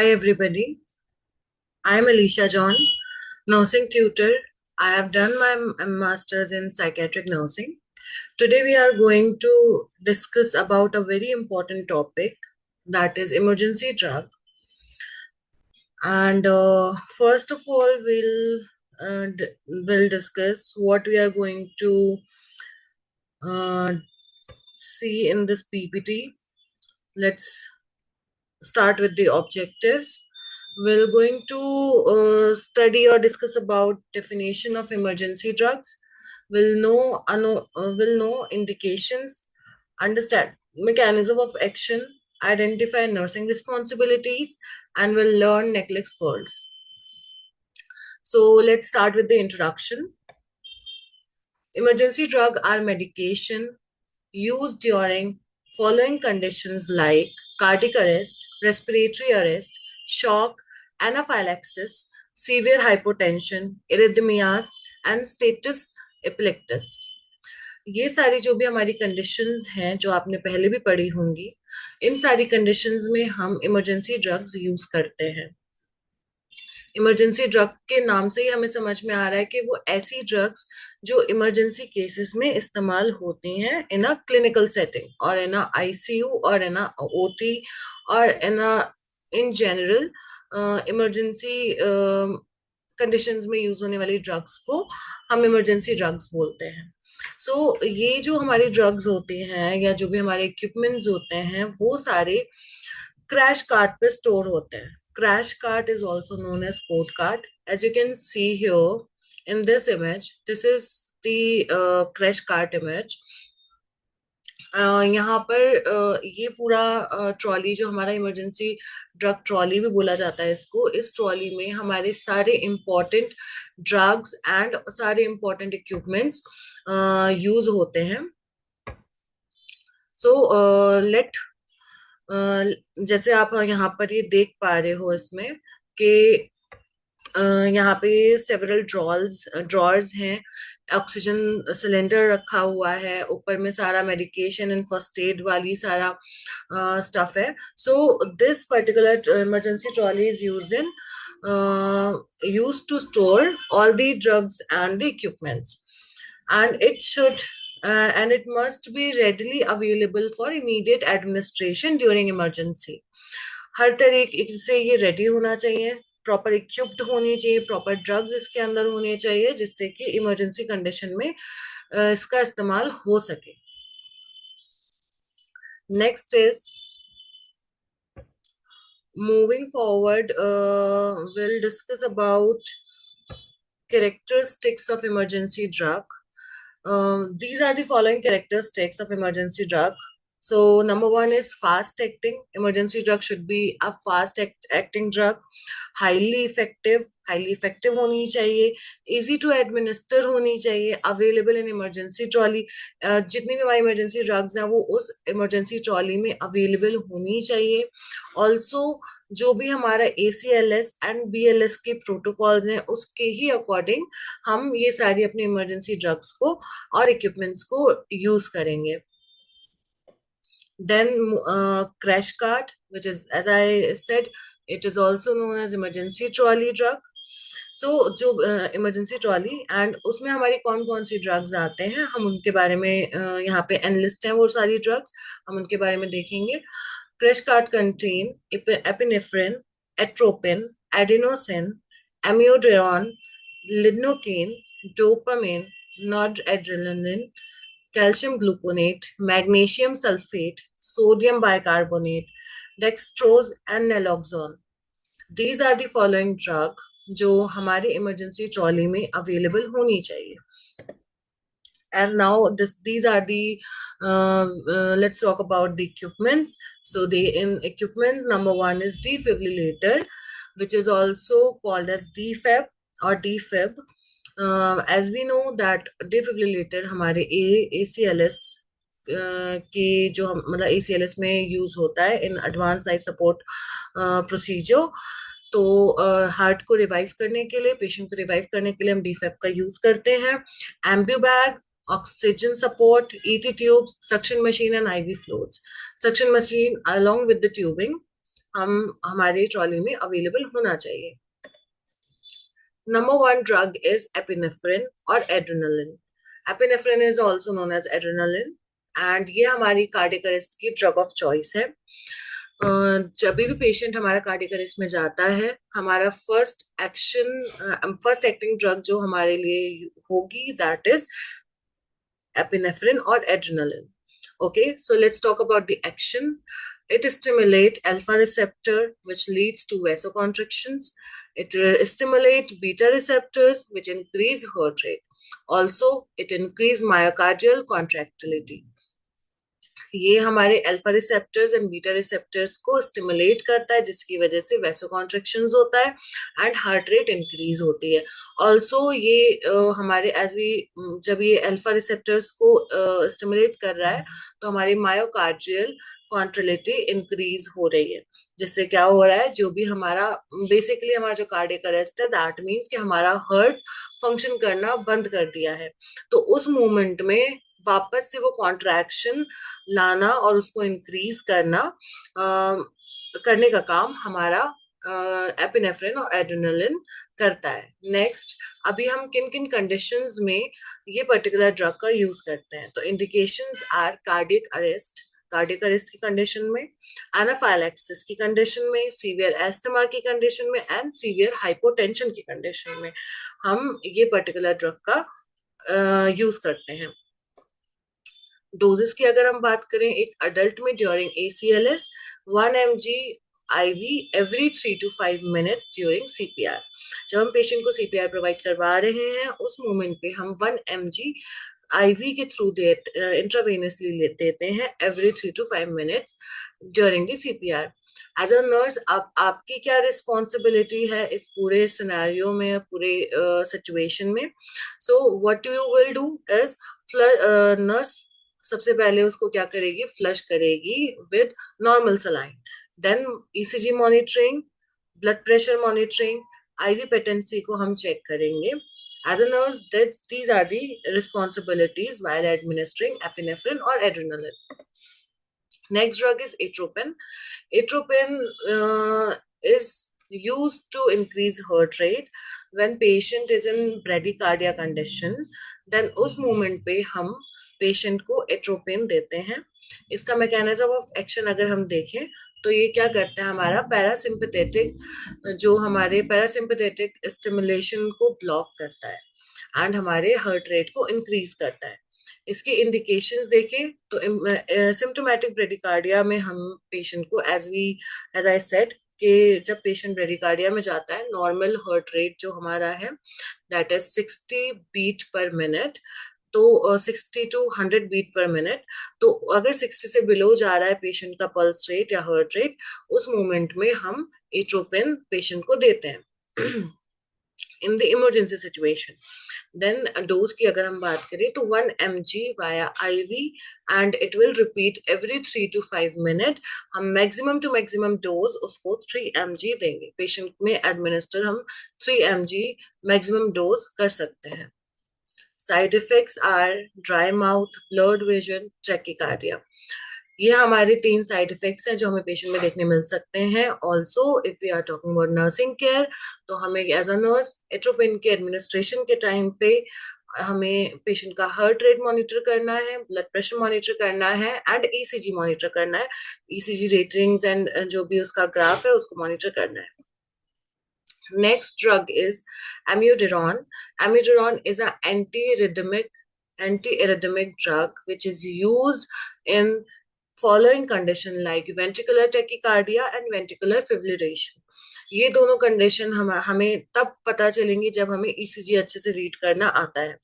Hi everybody, I am Alicia John, nursing tutor. I have done my master's in psychiatric nursing. Today we are going to discuss about a very important topic, that is emergency drug. And first of all, we'll discuss what we are going to uh, see in this PPT. Let's start with the objectives. We're going to study or discuss about definition of emergency drugs. We'll know indications, understand mechanism of action, identify nursing responsibilities, and we'll learn necklace pearls. So let's start with the introduction. Emergency drug are medication used during following conditions like cardiac arrest, respiratory arrest, shock, anaphylaxis, severe hypotension, arrhythmias and status epilepticus. ये सारी जो भी हमारी conditions हैं जो आपने पहले भी पढ़ी होंगी, इन सारी कंडीशंस में हम इमरजेंसी ड्रग्स यूज करते हैं. इमरजेंसी ड्रग के नाम से ही हमें समझ में आ रहा है कि वो ऐसी ड्रग्स जो इमरजेंसी केसेस में इस्तेमाल होती हैं इन अ क्लिनिकल सेटिंग और इन अ आईसीयू और इन अ ओटी और इन जनरल इमरजेंसी कंडीशंस में यूज होने वाली ड्रग्स को हम इमरजेंसी ड्रग्स बोलते हैं. ये जो हमारी ड्रग्स होते हैं या जो भी हमारे इक्विपमेंट्स होते हैं वो सारे क्रैश कार्ट पे स्टोर होते हैं. Crash cart is also known as code cart. As you can see here in this image, this is the crash cart image. यहाँ पर ये पूरा ट्रॉली जो हमारा इमरजेंसी ड्रग ट्रॉली भी बोला जाता है इसको, इस ट्रॉली में हमारे सारे इम्पोर्टेंट ड्रग्स एंड सारे इम्पोर्टेंट इक्विपमेंट्स यूज होते हैं. सो लेट जैसे आप यहाँ पर ये देख पा रहे हो इसमें कि यहाँ पे सेवरल ड्रॉर्स हैं, ऑक्सीजन सिलेंडर रखा हुआ है, ऊपर में सारा मेडिकेशन एंड फर्स्ट एड वाली सारा स्टफ है. So this particular emergency trolley is used to store all the drugs and the equipments, and it must be readily available for immediate administration during emergency. हर तरीके से ये ready होना चाहिए, proper equipped होनी चाहिए, प्रॉपर ड्रग्स इसके अंदर होने चाहिए जिससे कि इमरजेंसी कंडीशन में इसका इस्तेमाल हो सके. Next is moving forward, we'll discuss about characteristics of emergency drug. These are the following characteristics of emergency drug. So number one is fast acting. Emergency drug should be a acting drug, highly effective होनी चाहिए, easy to administer होनी चाहिए, available in emergency trolley. जितनी भी हमारी emergency drugs हैं वो उस emergency trolley में available होनी चाहिए. Also जो भी हमारा ACLS एंड BLS के प्रोटोकॉल्स हैं उसके ही अकॉर्डिंग हम ये सारी अपनी इमरजेंसी ड्रग्स को और इक्विपमेंट्स को यूज करेंगे. Then crash cart, which is, as I said, it is also known as emergency trolley drug. जो इमरजेंसी ट्रॉली एंड उसमें हमारी कौन कौन सी ड्रग्स आते हैं हम उनके बारे में यहाँ पे एनलिस्ट हैं वो सारी ड्रग्स, हम उनके बारे में देखेंगे. Crash cart contain epinephrine, atropine, adenosine, amiodarone, lidocaine, dopamine, noradrenaline, calcium gluconate, magnesium sulfate, sodium bicarbonate, dextrose and naloxone. These are the following drug जो हमारे इमरजेंसी ट्रॉली में अवेलेबल होनी चाहिए. And now these are the let's talk about the equipments. So in equipments, number one is defibrillator, which is also called as DFib or defib. As we know that defibrillator हमारे ACLS के जो मतलब ACLS में use होता है in advance life support procedure. तो heart को revive करने के लिए, पेशेंट को रिवाइव करने के लिए हम डीफेब का यूज करते हैं. Ambu bag, oxygen support, ET tubes, suction machine and IV floats. Suction machine along with the tubing, हम हमारी ट्रॉली में अवेलेबल होना चाहिए। Number one drug is epinephrine और adrenaline. Epinephrine is also known as adrenaline and ये हमारी cardiac arrest की drug of choice है। जब भी पेशेंट हमारा कार्डियक अरेस्ट में जाता है, हमारा फर्स्ट एक्टिंग ड्रग जो हमारे लिए होगी that is epinephrine or adrenaline. Okay, so let's talk about the action. It stimulates alpha receptor, which leads to vasoconstrictions. It stimulates beta receptors, which increase heart rate. Also, it increase myocardial contractility. ये हमारे alpha receptors and beta receptors को stimulate करता है, जिसकी वजह से वैसोकॉन्ट्रैक्शंस होता है एंड हार्ट रेट इंक्रीज होती है। ऑल्सो ये हमारे जब ये अल्फा रिसेप्टर्स को स्टिमुलेट कर रहा है तो हमारी मायोकार्डियल कॉन्ट्रेलिटी इंक्रीज हो रही है, जिससे क्या हो रहा है, जो भी हमारा बेसिकली हमारा जो कार्डियक अरेस्ट है दैट मीन्स कि हमारा हार्ट फंक्शन करना बंद कर दिया है। तो उस मोमेंट में वापस से वो कॉन्ट्रैक्शन लाना और उसको इंक्रीज करने का काम हमारा एपिनेफ्रिन और एड्रेनालिन करता है। नेक्स्ट, अभी हम किन किन कंडीशंस में ये पर्टिकुलर ड्रग का यूज करते हैं, तो इंडिकेशंस आर कार्डियक अरेस्ट की कंडीशन में, एनाफाइलैक्सिस की कंडीशन में, सीवियर एस्थमा की कंडीशन में एंड सीवियर हाइपोटेंशन की कंडीशन में हम ये पर्टिकुलर ड्रग का यूज करते हैं। डोजेस की अगर हम बात करें, एक अडल्ट में during ACLS 1 mg IV every 3 to 5 minutes during CPR। जब हम पेशेंट को CPR प्रोवाइड करवा रहे हैं उस मोमेंट पे हम 1 mg IV के थ्रू इंट्रावेनसली देते हैं every 3 to 5 minutes during the CPR। As a nurse आपकी क्या रिस्पॉन्सिबिलिटी है इस पूरे सिनेरियो में, पूरे सिचुएशन में? So what you will do is, nurse सबसे पहले उसको क्या करेगी, फ्लश करेगी with normal saline, then ECG monitoring, blood pressure monitoring, IV patency को हम चेक करेंगे। As a nurse, these are the responsibilities while administering epinephrine or adrenaline. Next drug is atropine. Atropine is used to increase heart rate when patient is in bradycardia condition. Then उस moment पे हम patient को atropine देते हैं। इसका mechanism of action अगर हम देखें तो ये क्या करता है, हमारा पैरासिम्पथेटिक स्टिमुलेशन को ब्लॉक करता है एंड हमारे हार्ट रेट को इंक्रीज करता है। इसके इंडिकेशंस देखें तो सिम्टोमेटिक ब्रेडिकार्डिया में हम पेशेंट को एज आई सेड कि जब पेशेंट ब्रेडिकार्डिया में जाता है, नॉर्मल हार्ट रेट जो हमारा है that is 60 beat per minute, तो 60 to 100 बीट पर मिनट। तो अगर 60 से बिलो जा रहा है पेशेंट का पल्स रेट या हार्ट रेट, उस मोमेंट में हम एट्रोपिन पेशेंट को देते हैं in the emergency situation. Then dose की अगर हम बात करें तो 1 mg वाया IV and it will repeat every 3 to 5 minute. हम मैक्सिमम टू मैक्सिमम डोज उसको 3 mg देंगे। पेशेंट में एडमिनिस्टर हम 3 mg मैक्सिमम डोज कर सकते हैं। Side effects are dry mouth, blurred vision, tachycardia. ये हमारे 3 साइड इफेक्ट्स हैं जो हमें पेशेंट में देखने मिल सकते हैं। Also if we are talking about nursing care, तो हमें एज अ नर्स एट्रोपिन के एडमिनिस्ट्रेशन के टाइम पे हमें पेशेंट का हार्ट रेट मॉनिटर करना है, ब्लड प्रेशर मॉनिटर करना है एंड ECG मॉनिटर करना है। ECG रेटिंग्स एंड जो भी उसका ग्राफ है उसको मॉनिटर करना है। Next drug is amiodarone. Amiodarone is an antiarrhythmic drug which is used in following condition like ventricular tachycardia and ventricular fibrillation. ये दोनों कंडीशन हमें तब पता चलेंगी जब हमें ECG अच्छे से रीड करना आता है।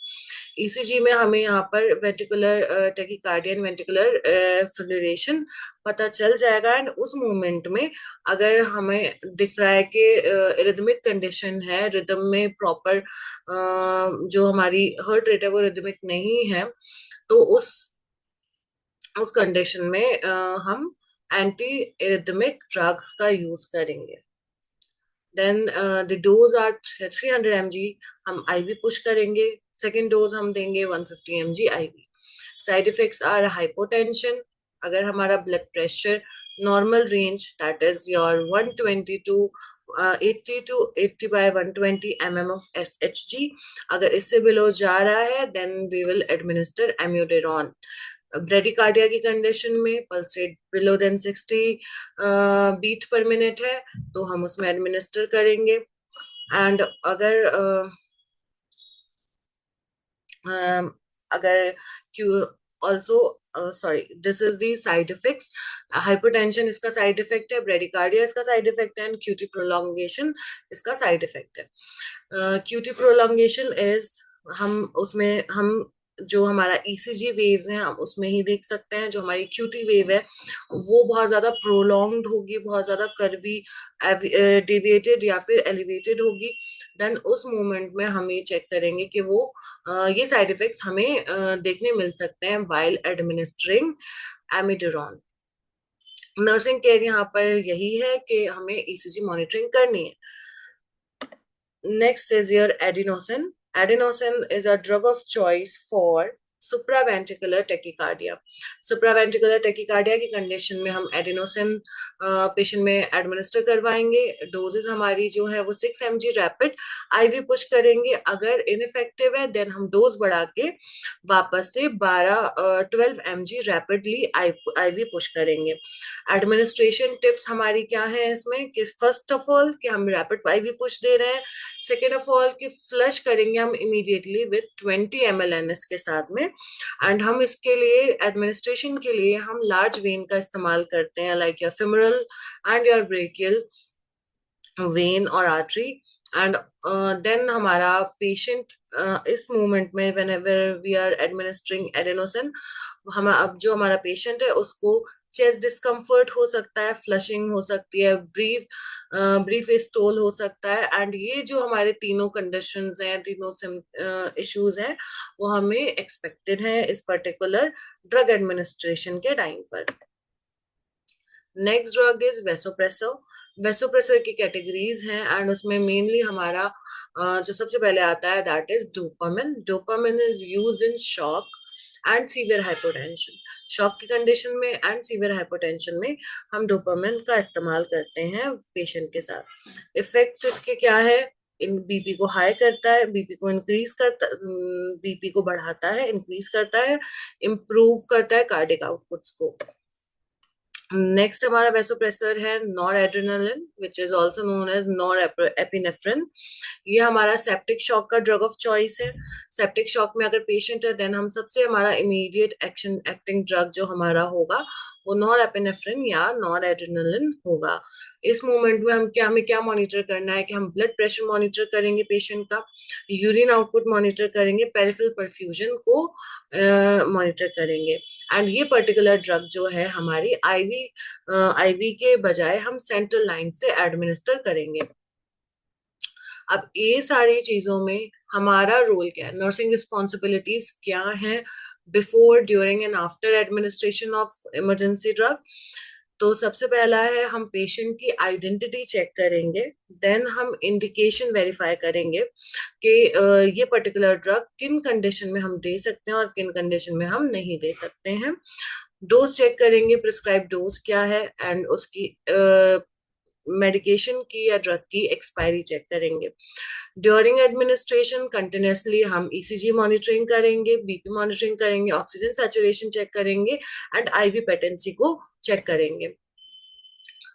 ECG में हमें यहाँ पर ventricular tachycardia and ventricular fibrillation पता चल जाएगा एंड उस मोमेंट में अगर हमें दिख रहा है कि रिदमिक कंडीशन है, रिदम में प्रॉपर जो हमारी हार्ट रेट है वो रिदमिक नहीं है, तो उस कंडीशन में हम एंटी रिदमिक ड्रग्स का यूज करेंगे। Then the dose are 300 mg हम IV पुश करेंगे। सेकेंड डोज हम देंगे 150 mg IV। Side effects are hypotension, अगर हमारा blood pressure normal range that is your 120 two 80 two 80 by 120 mm of Hg, अगर इससे बिलो जा रहा है then we will administer amiodarone. Bradycardia की कंडीशन में pulse rate below than 60 beat per minute है तो हम उसमें एडमिनिस्टर करेंगे। एंड अगर अगर Q also sorry this is the side effects. Hypertension इसका साइड इफेक्ट है, ब्रेडिकार्डिया इसका साइड इफेक्ट है, एंड क्यूटी प्रोलॉन्गेशन इसका साइड इफेक्ट है। क्यूटी प्रोलॉन्गेशन इज हम उसमें हम जो हमारा ईसीजी वेव्स हैं हम उसमें ही देख सकते हैं। जो हमारी क्यूटी वेव है वो बहुत ज्यादा प्रोलॉन्ग्ड होगी, बहुत ज्यादा कर्वी, डेविएटेड या फिर एलिवेटेड होगी। देन उस मोमेंट में हम ये चेक करेंगे कि वो ये साइड इफेक्ट्स हमें देखने मिल सकते हैं वाइल एडमिनिस्ट्रिंग एमिड्यूरॉन। नर्सिंग केयर यहाँ पर यही है कि हमें ईसीजी मॉनिटरिंग करनी है। Next is your adenosine. Adenosine is a drug of choice for supraventricular tachycardia. Supraventricular tachycardia की कंडीशन में हम एडिनोसिन पेशेंट में एडमिनिस्टर करवाएंगे। डोजेस हमारी जो है वो 6 mg रैपिड आईवी पुश करेंगे। अगर इनफेक्टिव है देन हम डोज बढ़ा के वापस से 12 mg रैपिडली आईवी पुश करेंगे। एडमिनिस्ट्रेशन टिप्स हमारी क्या है इसमें कि फर्स्ट ऑफ ऑल कि हम रैपिड आईवी पुश दे रहे हैं। सेकेंड ऑफ ऑल कि फ्लश करेंगे हम इमीडिएटली विद 20 ml NS के साथ में। एंड हम इसके लिए एडमिनिस्ट्रेशन के लिए हम लार्ज वेन का इस्तेमाल करते हैं, like your femoral and your brachial vein और आर्टरी। एंड देन हमारा पेशेंट इस मोमेंट में whenever we are administering adenosine, हम अब जो हमारा पेशेंट है उसको चेस्ट डिस्कम्फर्ट हो सकता है, फ्लशिंग हो सकती है, ब्रीफ स्टोल हो सकता है। एंड ये जो हमारे तीनों कंडीशंस हैं, तीनों इश्यूज हैं वो हमें एक्सपेक्टेड है इस पर्टिकुलर ड्रग एडमिनिस्ट्रेशन के टाइम पर। Next drug is vasopressor. Vasopressor की कैटेगरीज हैं एंड उसमें मेनली हमारा जो सबसे पहले आता है that is dopamine. Dopamine is used in shock and severe hypotension. Shock की कंडीशन में एंड सीवियर हाइपोटेंशन में हम डोपामिन का इस्तेमाल करते हैं पेशेंट के साथ। इफेक्ट इसके क्या है, इन बीपी को हाई करता है, बीपी को इंक्रीज करता, बीपी को बढ़ाता है, इंक्रीज करता है, इम्प्रूव करता है कार्डिक आउटपुट्स को। नेक्स्ट हमारा वेसोप्रेसर है noradrenaline which is also known as norepinephrine. ये हमारा सेप्टिक शॉक का ड्रग ऑफ चॉइस है। सेप्टिक शॉक में अगर पेशेंट है देन हम सबसे हमारा इमीडिएट एक्शन एक्टिंग ड्रग जो हमारा होगा वो नॉर एपिनेफ्रिन या नॉर एड्रेनालिन होगा। इस मोमेंट में हमें क्या मॉनिटर करना है कि हम ब्लड प्रेशर मॉनिटर करेंगे पेशेंट का, यूरिन आउटपुट मॉनिटर करेंगे, पेरिफेरल परफ्यूजन को मॉनिटर करेंगे। एंड ये पर्टिकुलर ड्रग जो है हमारी आईवी के बजाय हम सेंट्रल लाइन से एडमिनिस्टर करेंगे। अब ये सारी चीजों में हमारा रोल क्या है, नर्सिंग रिस्पॉन्सिबिलिटीज क्या है before, during and after administration of emergency drug. तो सबसे पहला है हम पेशेंट की आइडेंटिटी चेक करेंगे, देन हम इंडिकेशन वेरीफाई करेंगे कि ये पर्टिकुलर ड्रग किन कंडीशन में हम दे सकते हैं और किन कंडीशन में हम नहीं दे सकते हैं। डोज चेक करेंगे, प्रिस्क्राइब डोज क्या है, एंड उसकी मेडिकेशन की या ड्रग की एक्सपायरी चेक करेंगे। ड्यूरिंग एडमिनिस्ट्रेशन कंटिन्यूसली हम ईसीजी मॉनिटरिंग करेंगे, बीपी मॉनिटरिंग करेंगे, ऑक्सीजन सैचुरेशन चेक करेंगे एंड आईवी पेटेंसी को चेक करेंगे।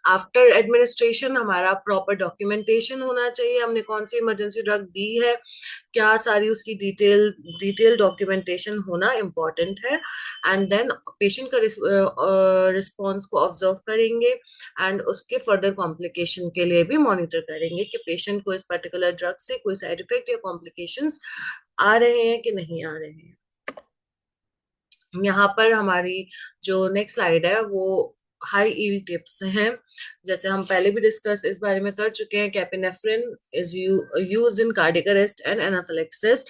आफ्टर एडमिनिस्ट्रेशन हमारा प्रॉपर डॉक्यूमेंटेशन होना चाहिए, हमने कौन सी इमरजेंसी ड्रग दी है, क्या सारी उसकी डिटेल डॉक्यूमेंटेशन होना इम्पॉर्टेंट है। एंड देन पेशेंट का रिस्पॉन्स को ऑब्जर्व करेंगे एंड उसके फर्दर कॉम्प्लिकेशन के लिए भी मॉनिटर करेंगे कि पेशेंट को इस पर्टिकुलर ड्रग से कोई साइड इफेक्ट या कॉम्प्लिकेशंस आ रहे हैं कि नहीं आ रहे हैं। यहाँ पर हमारी जो नेक्स्ट स्लाइड है वो हाई ईल्ड टिप्स हैं। जैसे हम पहले भी डिस्कस इस बारे में कर चुके हैं, epinephrine is used in cardiac arrest and anaphylaxis.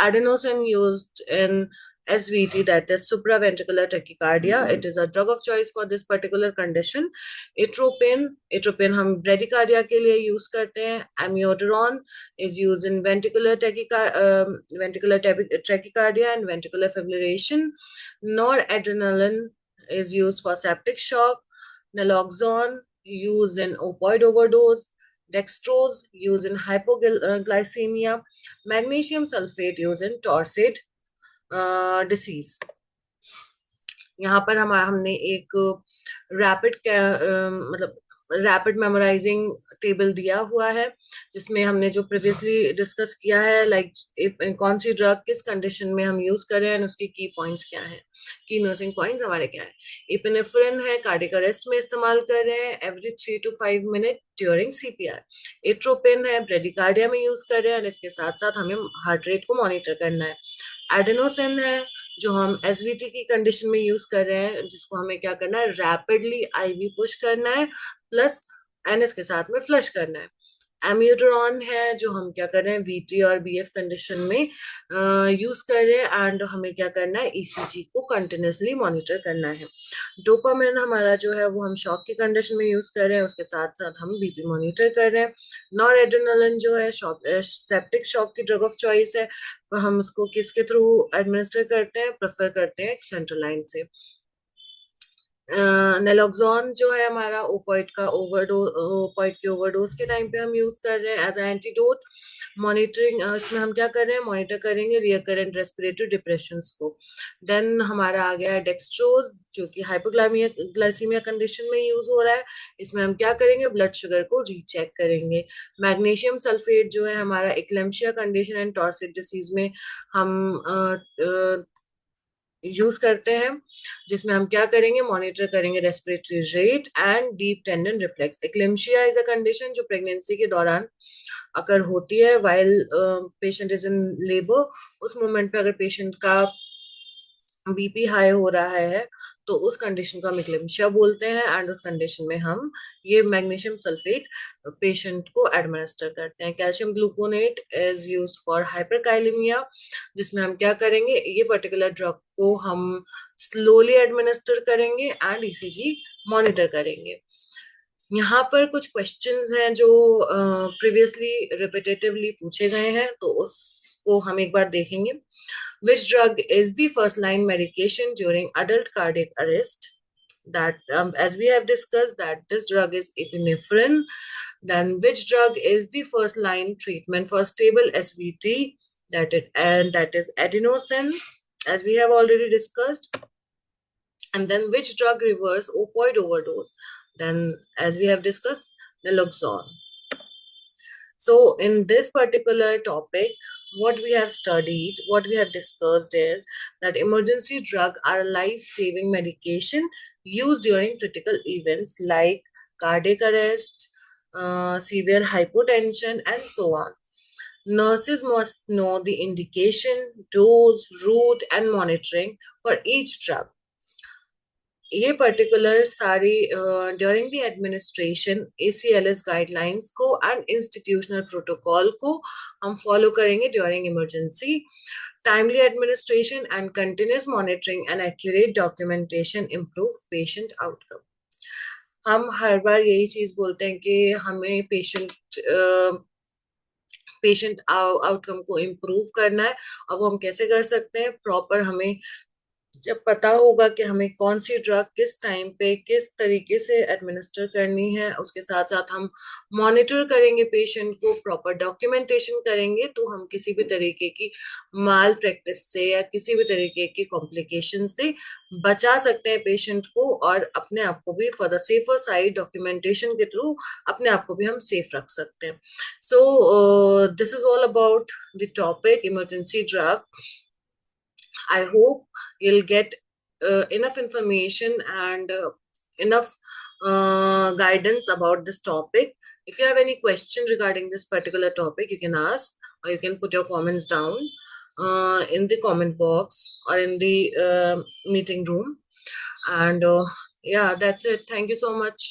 Adenosine used in SVT, that is supraventricular tachycardia. It is a drug of choice for this particular condition. Atropine हम bradycardia के लिए यूज करते हैं। Amiodarone is used in ventricular tachycardia and ventricular fibrillation. Noradrenaline is used for septic shock. Naloxone used in opioid overdose. Dextrose used in hypoglycemia. Magnesium sulfate used in torsade disease. यहाँ पर हमने एक rapid मतलब rapid memorising table दिया हुआ है, जिसमें हमने जो प्रीवियसली डिस्कस किया है, लाइक कौन सी ड्रग किस कंडीशन में हम यूज कर रहे हैं, उसके की पॉइंट्स क्या है, की नर्सिंग पॉइंट्स हमारे क्या है। इपिनेफ्रिन है कार्डियक अरेस्ट में इस्तेमाल कर रहे हैं every 3 to 5 minute during CPR. Atropine है ब्रेडिकार्डिया में यूज कर रहे हैं, इसके साथ साथ हमें हार्ट रेट को मॉनिटर करना है। एडेनोसिन है जो हम एसवीटी की कंडीशन में यूज कर रहे हैं, जिसको हमें क्या करना है, रैपिडली आईवी पुश करना है प्लस एनएस के साथ में फ्लश करना है। एम्यूड्रॉन है जो हम क्या कर रहे हैं, वीटी और बीएफ कंडीशन में यूज कर रहे हैं, एंड हमें क्या करना है, ईसीजी को कंटिन्यूसली मॉनिटर करना है। डोपामिन हमारा जो है वो हम शॉक की कंडीशन में यूज कर रहे हैं, उसके साथ साथ हम बीपी मॉनिटर कर रहे हैं। नॉर एड्रेनालिन जो है सेप्टिक शॉक की ड्रग ऑफ चॉइस है, तो हम उसको किसके थ्रू एडमिनिस्टर करते हैं, प्रेफर करते हैं सेंट्रल लाइन से। नेलोक्सोन जो है हमारा ओपॉइड का ओपॉइड के ओवरडोज के टाइम पे हम यूज कर रहे हैं एज एंटीडोट। मॉनिटरिंग इसमें हम क्या कर रहे हैं, मॉनिटर करेंगे रिकरेंट रेस्पिरेटरी डिप्रेशन को। देन हमारा आ गया है डेक्सट्रोज जो कि हाइपोग्लाइमिया ग्लाइसीमिया कंडीशन में यूज हो रहा है, इसमें हम क्या करेंगे, ब्लड शुगर को रीचेक करेंगे। मैग्नीशियम सल्फेट जो है हमारा इक्लेम्शिया कंडीशन एंड टॉर्सिड डिसीज में हम यूज करते हैं, जिसमें हम क्या करेंगे, मॉनिटर करेंगे respiratory rate and deep tendon reflex. Eclampsia is a condition जो प्रेगनेंसी के दौरान अगर होती है while patient is in labour, उस मोमेंट पे अगर पेशेंट का बीपी हाई हो रहा है तो उस कंडीशन को हम इक्लेम्शिया बोलते हैं, एंड उस कंडीशन में हम ये मैग्नीशियम सल्फेट पेशेंट को एडमिनिस्टर करते हैं। Calcium gluconate is used for hyperkalaemia, जिसमें हम क्या करेंगे, ये पर्टिकुलर ड्रग को हम स्लोली एडमिनिस्टर करेंगे एंड ईसीजी मॉनिटर करेंगे। यहाँ पर कुछ क्वेश्चंस हैं जो प्रीवियसली रिपीटेटिवली पूछे गए हैं, तो उसको हम एक बार देखेंगे। Which drug is the first line medication during adult cardiac arrest? That as we have discussed that this drug is epinephrine. Then which drug is the first line treatment for stable SVT? That is adenosine, as we have already discussed. And then which drug reverse opioid overdose? Then as we have discussed, naloxone. So in this particular topic, what we have studied, what we have discussed is that emergency drugs are life-saving medication used during critical events like cardiac arrest, severe hypotension, and so on. Nurses must know the indication, dose, route, and monitoring for each drug. ये particular सारी during the administration ACLS guidelines को and institutional protocol को हम follow करेंगे during emergency. Timely administration and continuous monitoring and accurate documentation improve patient outcome. हम हर बार यही चीज बोलते हैं कि हमें पेशेंट आउटकम को इम्प्रूव करना है, और वो हम कैसे कर सकते हैं, प्रॉपर हमें जब पता होगा कि हमें कौन सी ड्रग किस टाइम पे किस तरीके से एडमिनिस्टर करनी है, उसके साथ साथ हम मॉनिटर करेंगे पेशेंट को, प्रॉपर डॉक्यूमेंटेशन करेंगे, तो हम किसी भी तरीके की माल प्रैक्टिस से या किसी भी तरीके की कॉम्प्लिकेशन से बचा सकते हैं पेशेंट को, और अपने आप को भी for the safer side documentation के थ्रू अपने आप को भी हम सेफ रख सकते हैं। So this is all about the topic emergency drug. I hope you'll get enough information and enough guidance about this topic. If you have any question regarding this particular topic, you can ask, or you can put your comments down in the comment box or in the meeting room. And yeah, that's it. Thank you so much.